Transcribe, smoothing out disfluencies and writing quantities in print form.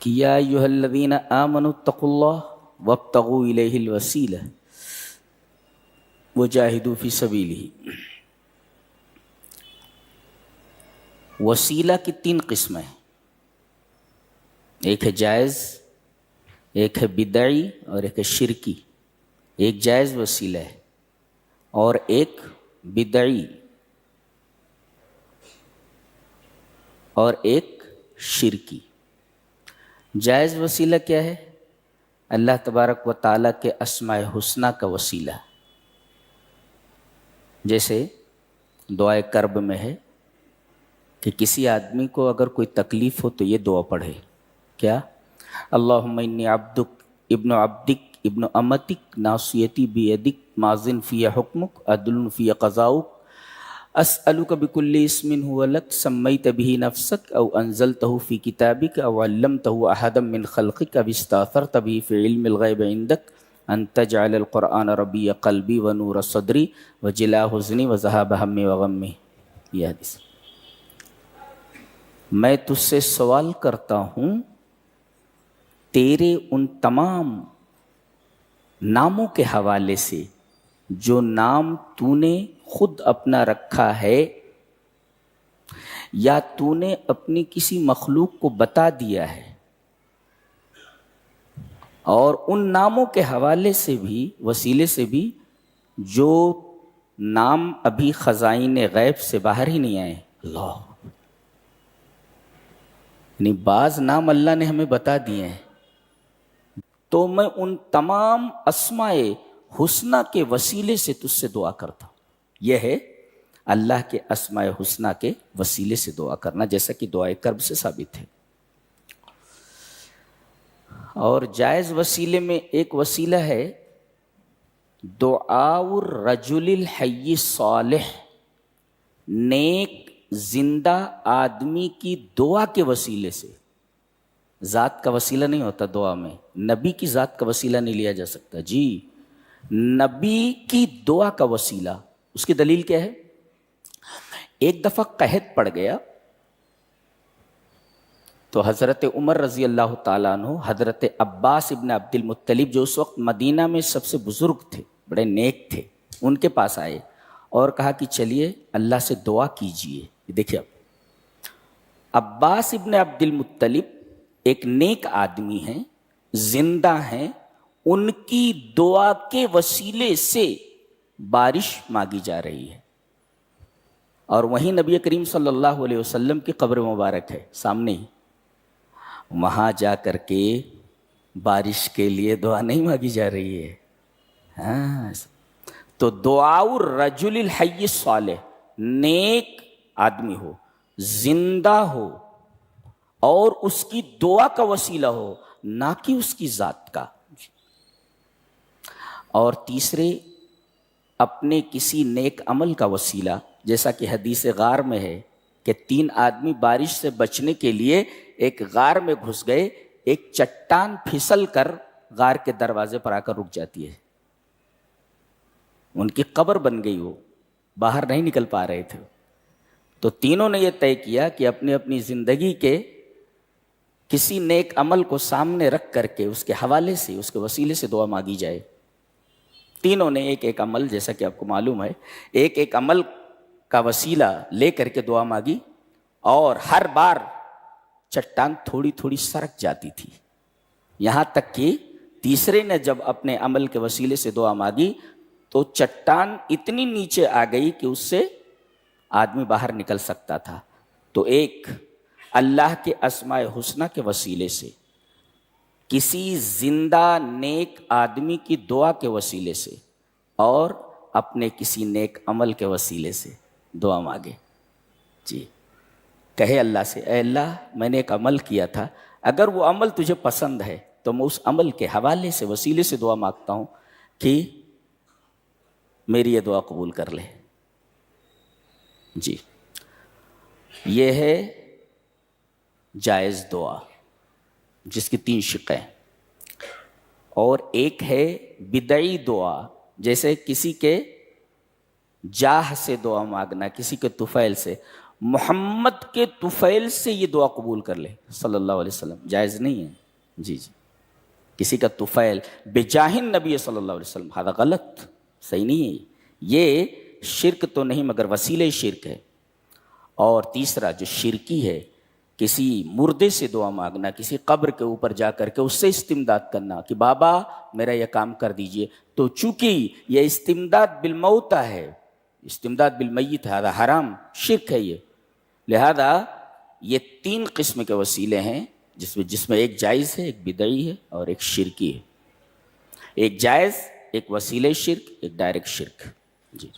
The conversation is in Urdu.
کہ یا ایھا الذین آمنوا اتقوا اللہ وابتغوا الیہ الوسیلہ وجاہدوا فی سبیلہ۔ وسیلہ کی 3 قسمیں ہیں، ایک ہے جائز، ایک ہے بدعی اور ایک ہے شرکی۔ ایک جائز وسیلہ ہے اور ایک بدعی اور ایک شرکی۔ جائز وسیلہ کیا ہے؟ اللہ تبارک و تعالیٰ کے اسماء حسنی کا وسیلہ، جیسے دعائے کرب میں ہے کہ کسی آدمی کو اگر کوئی تکلیف ہو تو یہ دعا پڑھے، کیا؟ اللہم انی عبدک ابن عبدک ابن امتک ناصیتی بیدک ماضٍ فی حکمک عدل فی قضاؤک اسألک بکل اسم هو لک سمیت به نفسک او انزلتہ فی کتابک او علمتہ احدا من خلقک او استاثرت به فی علم الغیب عندک ان تجعل القرآن ربیع قلبی ونور صدری وجلاء حزنی وذہاب ہمی وغمی۔ یہ حدیث۔ میں تجھ سے سوال کرتا ہوں تیرے ان تمام ناموں کے حوالے سے جو نام تو نے خود اپنا رکھا ہے یا تو نے اپنی کسی مخلوق کو بتا دیا ہے، اور ان ناموں کے حوالے سے بھی، وسیلے سے بھی، جو نام ابھی خزائن غیب سے باہر ہی نہیں آئے۔ اللہ، یعنی بعض نام اللہ نے ہمیں بتا دیے ہیں، تو میں ان تمام اسماء حسنی کے وسیلے سے تجھ سے دعا کرتا ہوں۔ یہ ہے اللہ کے اسماء حسنی کے وسیلے سے دعا کرنا، جیسا کہ دعائے کرب سے ثابت ہے۔ اور جائز وسیلے میں ایک وسیلہ ہے دعاء الرجل الحی الصالح، نیک زندہ آدمی کی دعا کے وسیلے سے۔ ذات کا وسیلہ نہیں ہوتا دعا میں، نبی کی ذات کا وسیلہ نہیں لیا جا سکتا، جی نبی کی دعا کا وسیلہ۔ اس کی دلیل کیا ہے؟ ایک دفعہ قحط پڑ گیا تو حضرت عمر رضی اللہ تعالیٰ عنہ حضرت عباس ابن عبد المطلب، جو اس وقت مدینہ میں سب سے بزرگ تھے، بڑے نیک تھے، ان کے پاس آئے اور کہا کہ چلیے اللہ سے دعا کیجئے۔ دیکھیے اب عباس ابن عبد المطلب ایک نیک آدمی ہیں، زندہ ہیں، ان کی دعا کے وسیلے سے بارش مانگی جا رہی ہے، اور وہیں نبی کریم صلی اللہ علیہ وسلم کی قبر مبارک ہے سامنے ہی۔ وہاں جا کر کے بارش کے لیے دعا نہیں مانگی جا رہی ہے۔ ہاں، تو دعاء الرجل الحی الصالح، نیک آدمی ہو، زندہ ہو، اور اس کی دعا کا وسیلہ ہو، نہ کہ اس کی ذات کا۔ اور تیسرے، اپنے کسی نیک عمل کا وسیلہ، جیسا کہ حدیث غار میں ہے کہ 3 آدمی بارش سے بچنے کے لیے ایک غار میں گھس گئے، ایک چٹان پھسل کر غار کے دروازے پر آ کر رک جاتی ہے، ان کی قبر بن گئی، وہ باہر نہیں نکل پا رہے تھے۔ تو تینوں نے یہ طے کیا کہ اپنی اپنی زندگی کے کسی نیک عمل کو سامنے رکھ کر کے اس کے حوالے سے، اس کے وسیلے سے دعا مانگی جائے۔ تینوں نے ایک ایک عمل، جیسا کہ آپ کو معلوم ہے، ایک ایک عمل کا وسیلہ لے کر کے دعا مانگی، اور ہر بار چٹان تھوڑی تھوڑی سرک جاتی تھی، یہاں تک کہ تیسرے نے جب اپنے عمل کے وسیلے سے دعا مانگی تو چٹان اتنی نیچے آ گئی کہ اس سے آدمی باہر نکل سکتا تھا۔ تو ایک اللہ کے اسماء حسنی کے وسیلے سے، کسی زندہ نیک آدمی کی دعا کے وسیلے سے، اور اپنے کسی نیک عمل کے وسیلے سے دعا مانگے۔ جی، کہے اللہ سے، اے اللہ میں نے ایک عمل کیا تھا، اگر وہ عمل تجھے پسند ہے تو میں اس عمل کے حوالے سے، وسیلے سے دعا مانگتا ہوں کہ میری یہ دعا قبول کر لے۔ جی، یہ ہے جائز دعا جس کی 3 شقیں، اور ایک ہے بدعی دعا، جیسے کسی کے جاہ سے دعا مانگنا، کسی کے طفیل سے، محمد کے طفیل سے یہ دعا قبول کر لے صلی اللہ علیہ وسلم، جائز نہیں ہے. جی جی، کسی کا طفیل بجاہ نبی صلی اللہ علیہ وسلم، ہذا غلط، صحیح نہیں ہے. یہ شرک تو نہیں مگر وسیلہ شرک ہے. اور تیسرا جو شرکی ہے، کسی مردے سے دعا مانگنا، کسی قبر کے اوپر جا کر کے اس سے استمداد کرنا کہ بابا میرا یہ کام کر دیجئے، تو چونکہ یہ استمداد بالموتى ہے، استمداد بالمیت ہے، ہذا حرام، شرک ہے یہ. لہذا یہ 3 قسم کے وسیلے ہیں جس میں ایک جائز ہے، ایک بدعی ہے اور ایک شرکی ہے. ایک جائز، ایک وسیلہ شرک، ایک ڈائریکٹ شرک. جی.